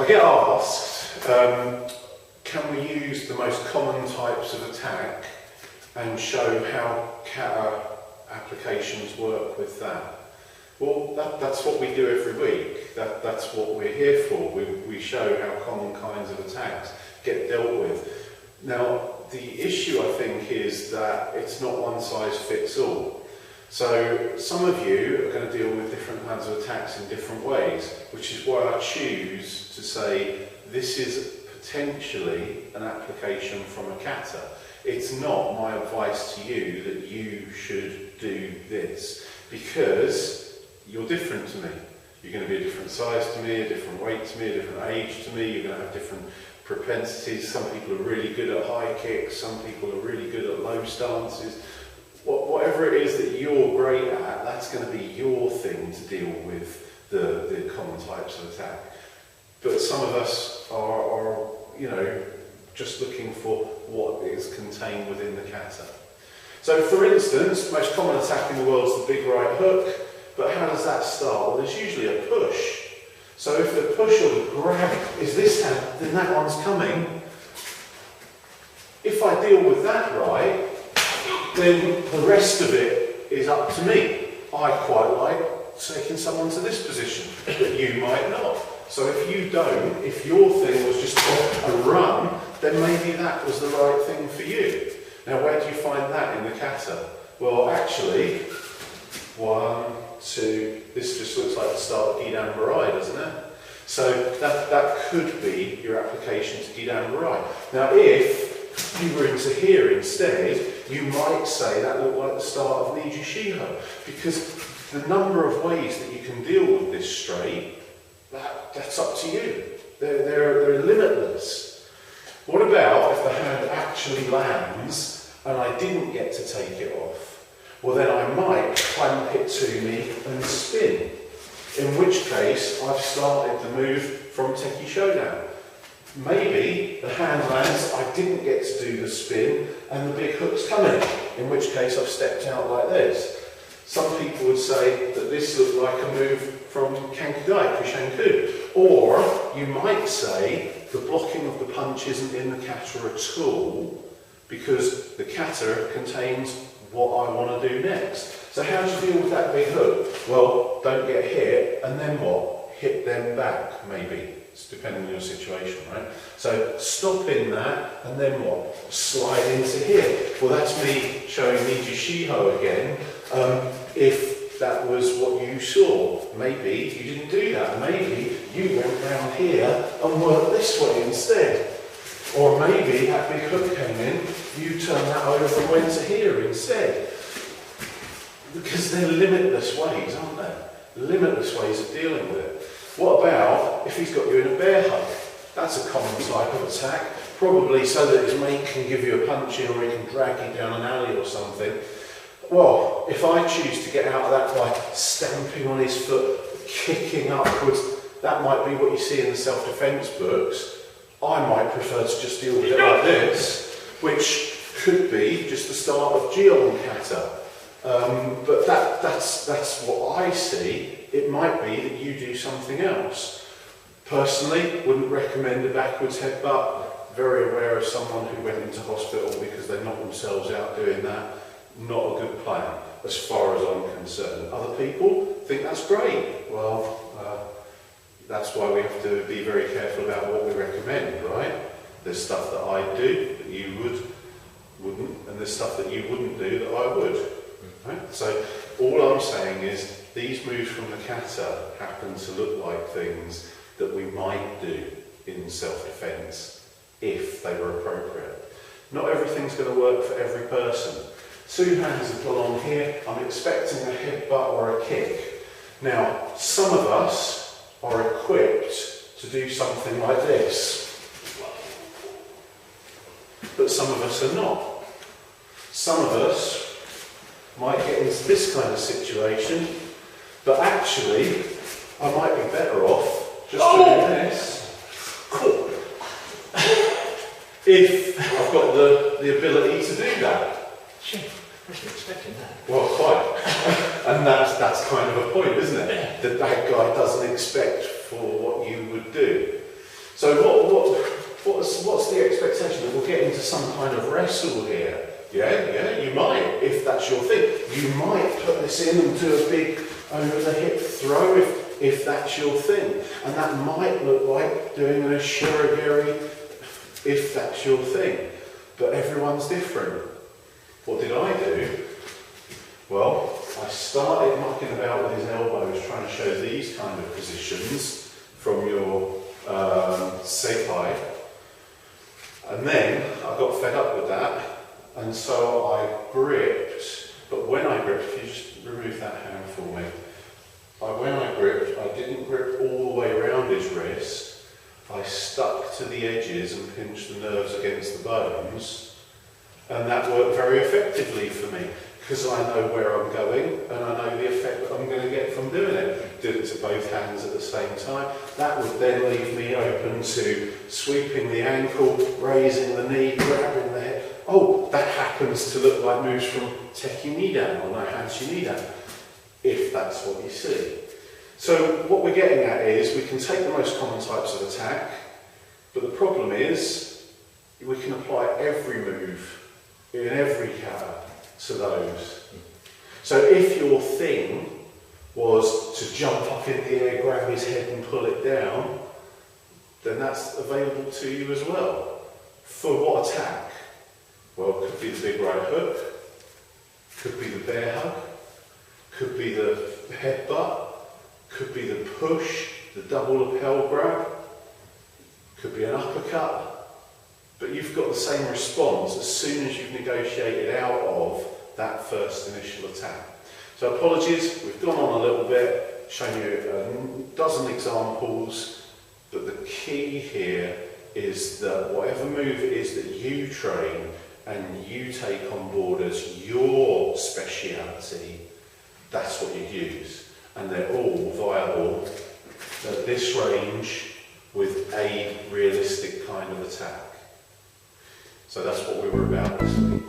get asked, can we use the most common types of attack and show how Kata applications work with that? Well, that's what we do every week. That's what we're here for. We show how common kinds of attacks get dealt with. Now, the issue, I think, is that it's not one size fits all. So some of you are going to deal with different kinds of attacks in different ways, which is why I choose to say this is potentially an application from a Kata. It's not my advice to you that you should do this, because you're different to me. You're going to be a different size to me, a different weight to me, a different age to me. You're going to have different propensities. Some people are really good at high kicks, some people are really good at low stances. Whatever it is that you're great at, that's going to be your thing to deal with the common types of attack. But some of us are you know, just looking for what is contained within the Kata. So for instance, the most common attack in the world is the big right hook, but how does that start? Well, there's usually a push. So if the push or the grab is this hand, then that one's coming. If I deal with that right, then the rest of it is up to me. I quite like taking someone to this position, but you might not. So if you don't, if your thing was just a run, then maybe that was the right thing for you. Now, where do you find that in the Kata? Well, actually, 1, 2, this just looks like the start of Gidan Barai, doesn't it? So that could be your application to Gidan Barai. Now, if you were into here instead, you might say that looked like the start of Niju Shiho, because the number of ways that you can deal with this straight, that's up to you. They're limitless. What about if the hand actually lands and I didn't get to take it off? Well, then I might clamp it to me and spin, in which case I've started the move from Teki Shodan. Maybe the hand lands, I didn't get to do the spin, and the big hook's coming, in which case I've stepped out like this. Some people would say that this looked like a move from Kankudai, Kushanku. Or you might say the blocking of the punch isn't in the Kata at all, because the Kata contains what I want to do next. So how do you deal with that big hook? Well, don't get hit, and then what? Hit them back, maybe. It's depending on your situation, right? So stopping that, and then what? Slide into here. Well, that's me showing Niju Shiho again. If that was what you saw, maybe you didn't do that. Maybe you went round here and worked this way instead. Or maybe that big hook came in, you turned that over and went to here instead. Because they're limitless ways, aren't they? Limitless ways of dealing with it. What about if he's got you in a bear hug? That's a common type of attack, probably so that his mate can give you a punch in or he can drag you down an alley or something. Well, if I choose to get out of that by stamping on his foot, kicking upwards, that might be what you see in the self-defense books. I might prefer to just deal with it like this, which could be just the start of Jion Kata. But that's what I see. It might be that you do something else. Personally, wouldn't recommend a backwards headbutt. Very aware of someone who went into hospital because they knocked themselves out doing that. Not a good plan, as far as I'm concerned. Other people think that's great. Well, that's why we have to be very careful about what we recommend, right? There's stuff that I do that you wouldn't, and there's stuff that you wouldn't do that I would. Right? So all I'm saying is these moves from the Kata happen to look like things that we might do in self-defense if they were appropriate. Not everything's going to work for every person. Two hands are put on here, I'm expecting a headbutt or a kick. Now, some of us are equipped to do something like this, but some of us are not. Some of us might get into this kind of situation, but actually, I might be better off just doing this. Cool. If I've got the ability to do that. Sure, I wasn't expecting that. Well, quite. And that's kind of a point, isn't it? That guy doesn't expect for what you would do. So what's the expectation? That we'll get into some kind of wrestle here? Yeah, you might, if that's your thing. You might put this in and do a big over-the-hip throw if that's your thing. And that might look like doing an shirogiri if that's your thing. But everyone's different. What did I do? Well, I started mucking about with his elbows, trying to show these kind of positions from your sekai. And then I got fed up with that, and so I gripped. But when I gripped, if you just remove that hand for me, when I gripped, I didn't grip all the way around his wrist. I stuck to the edges and pinched the nerves against the bones, and that worked very effectively for me because I know where I'm going and I know the effect that I'm going to get from doing it. Did it to both hands at the same time. That would then leave me open to sweeping the ankle, raising the knee, grabbing the head. Oh, that happens to look like moves from Teki Nidan or No Hanshi Nidan, if that's what you see. So what we're getting at is we can take the most common types of attack, but the problem is we can apply every move in every kata to those. So if your thing was to jump up in the air, grab his head and pull it down, then that's available to you as well. For what attack? Well, it could be the big right hook, could be the bear hug, could be the headbutt, could be the push, the double lapel grab, could be an uppercut, but you've got the same response as soon as you've negotiated out of that first initial attack. So apologies, we've gone on a little bit, shown you a dozen examples, but the key here is that whatever move it is that you train and you take on board as your speciality, that's what you use. And they're all viable at this range with a realistic kind of attack. So that's what we were about this week.